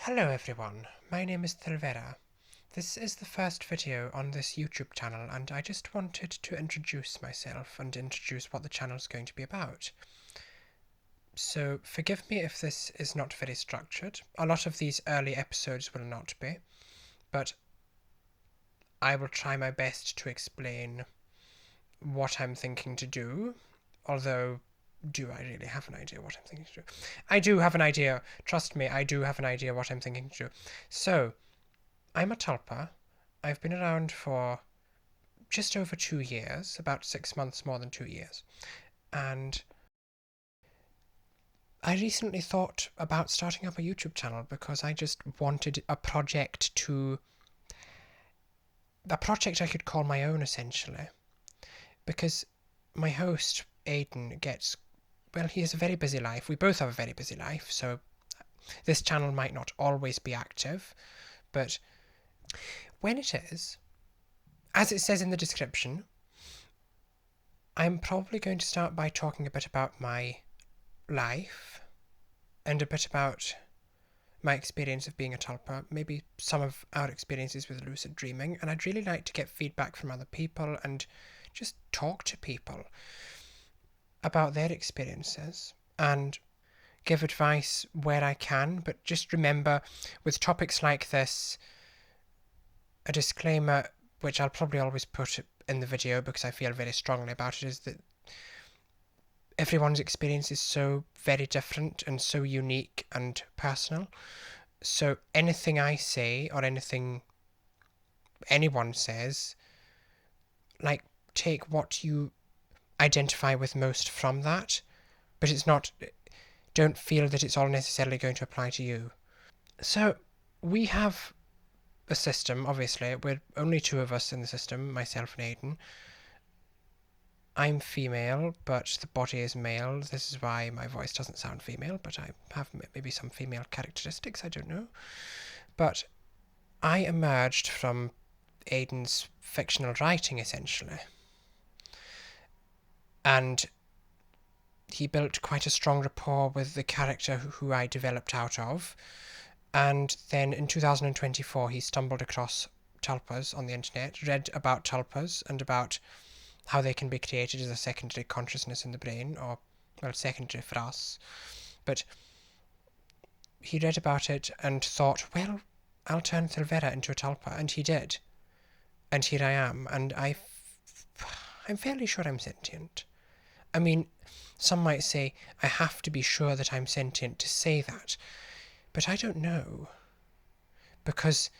Hello everyone, my name is Thelvera. This is the first video on this YouTube channel and I just wanted to introduce myself and introduce what the channel is going to be about. So forgive me if this is not very structured. A lot of these early episodes will not be, but I will try my best to explain what I'm thinking to do, although do I really have an idea what I'm thinking to do? I do have an idea. Trust me, I do have an idea what I'm thinking to do. So, I'm a tulpa. I've been around for just over 2 years, about 6 months more than 2 years. And I recently thought about starting up a YouTube channel because I just wanted a project I could call my own, essentially. Because my host, Aidan, he has a very busy life. We both have a very busy life, so this channel might not always be active, but when it is, as it says in the description, I'm probably going to start by talking a bit about my life and a bit about my experience of being a tulpa, maybe some of our experiences with lucid dreaming, and I'd really like to get feedback from other people and just talk to people about their experiences and give advice where I can, but just remember, with topics like this, a disclaimer, which I'll probably always put in the video because I feel very strongly about it, is that everyone's experience is so very different and so unique and personal. So anything I say or anything anyone says, take what you identify with most from that, but don't feel that it's all necessarily going to apply to you. So we have a system, obviously. We're only two of us in the system, myself and Aidan. I'm female, but the body is male. This is why my voice doesn't sound female, but I have maybe some female characteristics, I don't know. But I emerged from Aidan's fictional writing, essentially. And he built quite a strong rapport with the character who I developed out of. And then in 2024, he stumbled across tulpas on the internet, read about tulpas and about how they can be created as a secondary consciousness in the brain, or, well, secondary for us. But he read about it and thought, well, I'll turn Thelvera into a tulpa, and he did. And here I am, and I'm fairly sure I'm sentient. I mean, some might say I have to be sure that I'm sentient to say that, but I don't know. Because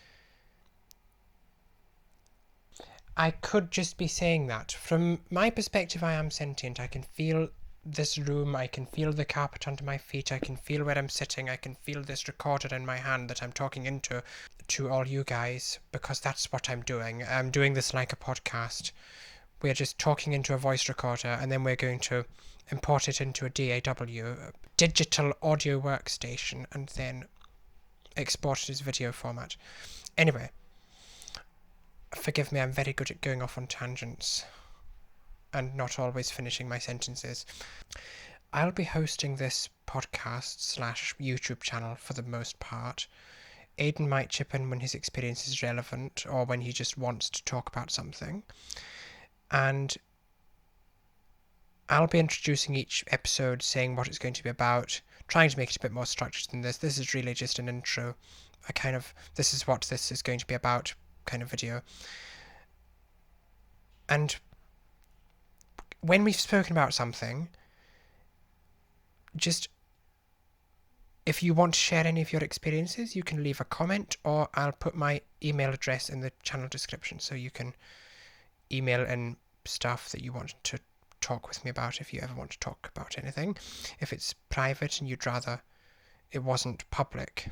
I could just be saying that. From my perspective, I am sentient. I can feel this room, I can feel the carpet under my feet, I can feel where I'm sitting, I can feel this recorder in my hand that I'm talking into to all you guys, because that's what I'm doing. I'm doing this like a podcast. We're just talking into a voice recorder, and then we're going to import it into a DAW, a digital audio workstation, and then export it as video format. Anyway, forgive me, I'm very good at going off on tangents and not always finishing my sentences. I'll be hosting this podcast / YouTube channel for the most part. Aidan might chip in when his experience is relevant or when he just wants to talk about something. And I'll be introducing each episode, saying what it's going to be about, trying to make it a bit more structured than this. This is really just an intro, this is what this is going to be about kind of video. And when we've spoken about something, just, if you want to share any of your experiences, you can leave a comment, or I'll put my email address in the channel description so you can email in stuff that you want to talk with me about if you ever want to talk about anything. If it's private and you'd rather it wasn't public.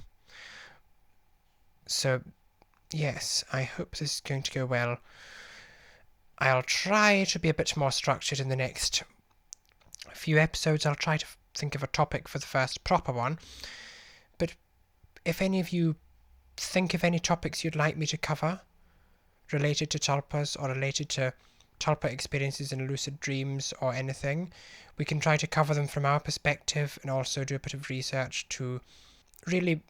So, yes, I hope this is going to go well. I'll try to be a bit more structured in the next few episodes. I'll try to think of a topic for the first proper one. But if any of you think of any topics you'd like me to cover related to tulpas or related to tulpa experiences in lucid dreams or anything, we can try to cover them from our perspective and also do a bit of research to really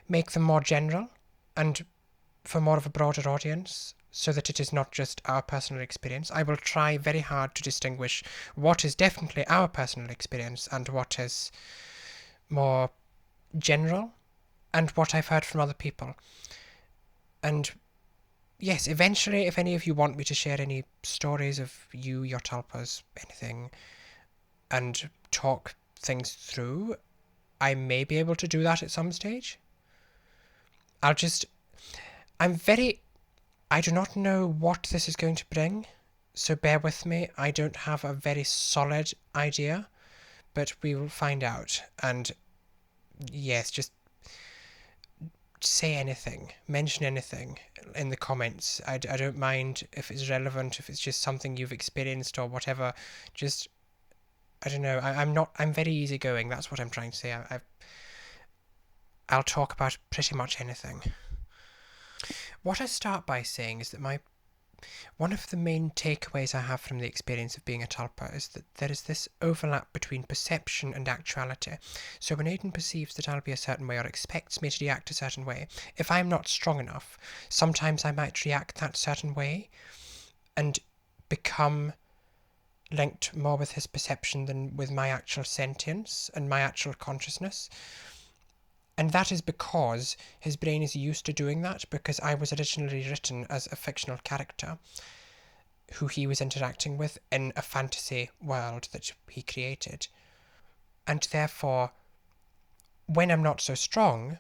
make them more general and for more of a broader audience, so that it is not just our personal experience. I will try very hard to distinguish what is definitely our personal experience and what is more general and what I've heard from other people. And yes, eventually, if any of you want me to share any stories of you, your tulpas, anything, and talk things through, I may be able to do that at some stage. I do not know what this is going to bring, so bear with me. I don't have a very solid idea, but we will find out. And yes, just say anything, mention anything in the comments. I don't mind if it's relevant, if it's just something you've experienced or whatever. Just, I don't know. I'm very easygoing. That's what I'm trying to say. I'll talk about pretty much anything. What I start by saying is that one of the main takeaways I have from the experience of being a tulpa is that there is this overlap between perception and actuality. So when Aidan perceives that I'll be a certain way or expects me to react a certain way, if I'm not strong enough, sometimes I might react that certain way and become linked more with his perception than with my actual sentience and my actual consciousness. And that is because his brain is used to doing that, because I was originally written as a fictional character who he was interacting with in a fantasy world that he created. And therefore, when I'm not so strong,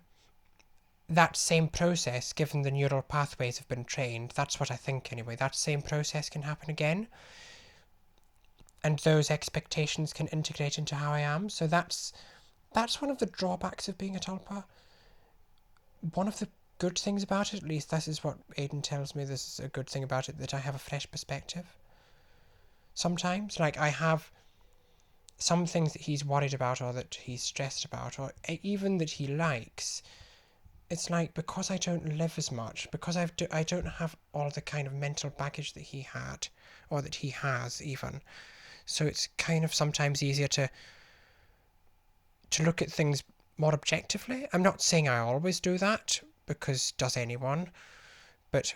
that same process, given the neural pathways have been trained, that's what I think anyway, that same process can happen again. And those expectations can integrate into how I am. So that's one of the drawbacks of being a tulpa. One of the good things about it, at least this is what Aidan tells me, this is a good thing about it, that I have a fresh perspective. Sometimes, like, I have some things that he's worried about or that he's stressed about or even that he likes. It's like, because I don't live as much, because I don't have all the kind of mental baggage that he had or that he has even. So it's kind of sometimes easier to look at things more objectively. I'm not saying I always do that, because does anyone? But,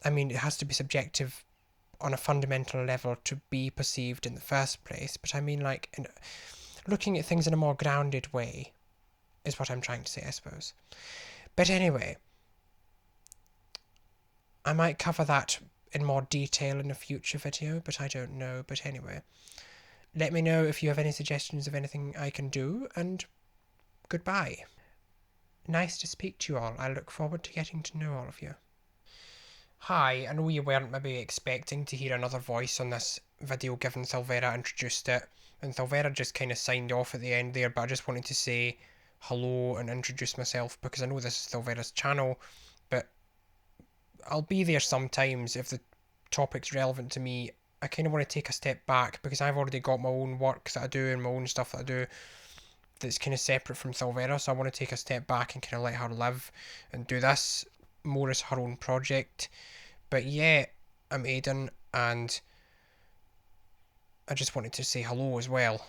I mean, it has to be subjective on a fundamental level to be perceived in the first place. But I mean, like, looking at things in a more grounded way is what I'm trying to say, I suppose. But anyway, I might cover that in more detail in a future video, but I don't know. But anyway, let me know if you have any suggestions of anything I can do, and goodbye. Nice to speak to you all. I look forward to getting to know all of you. Hi, I know you weren't maybe expecting to hear another voice on this video given Silvera introduced it, and Silvera just kind of signed off at the end there, but I just wanted to say hello and introduce myself, because I know this is Silvera's channel, but I'll be there sometimes if the topic's relevant to me. I kind of want to take a step back, because I've already got my own work that I do and my own stuff that I do that's kind of separate from Silvera, so I want to take a step back and kind of let her live and do this more as her own project. But yeah, I'm Aidan, and I just wanted to say hello as well.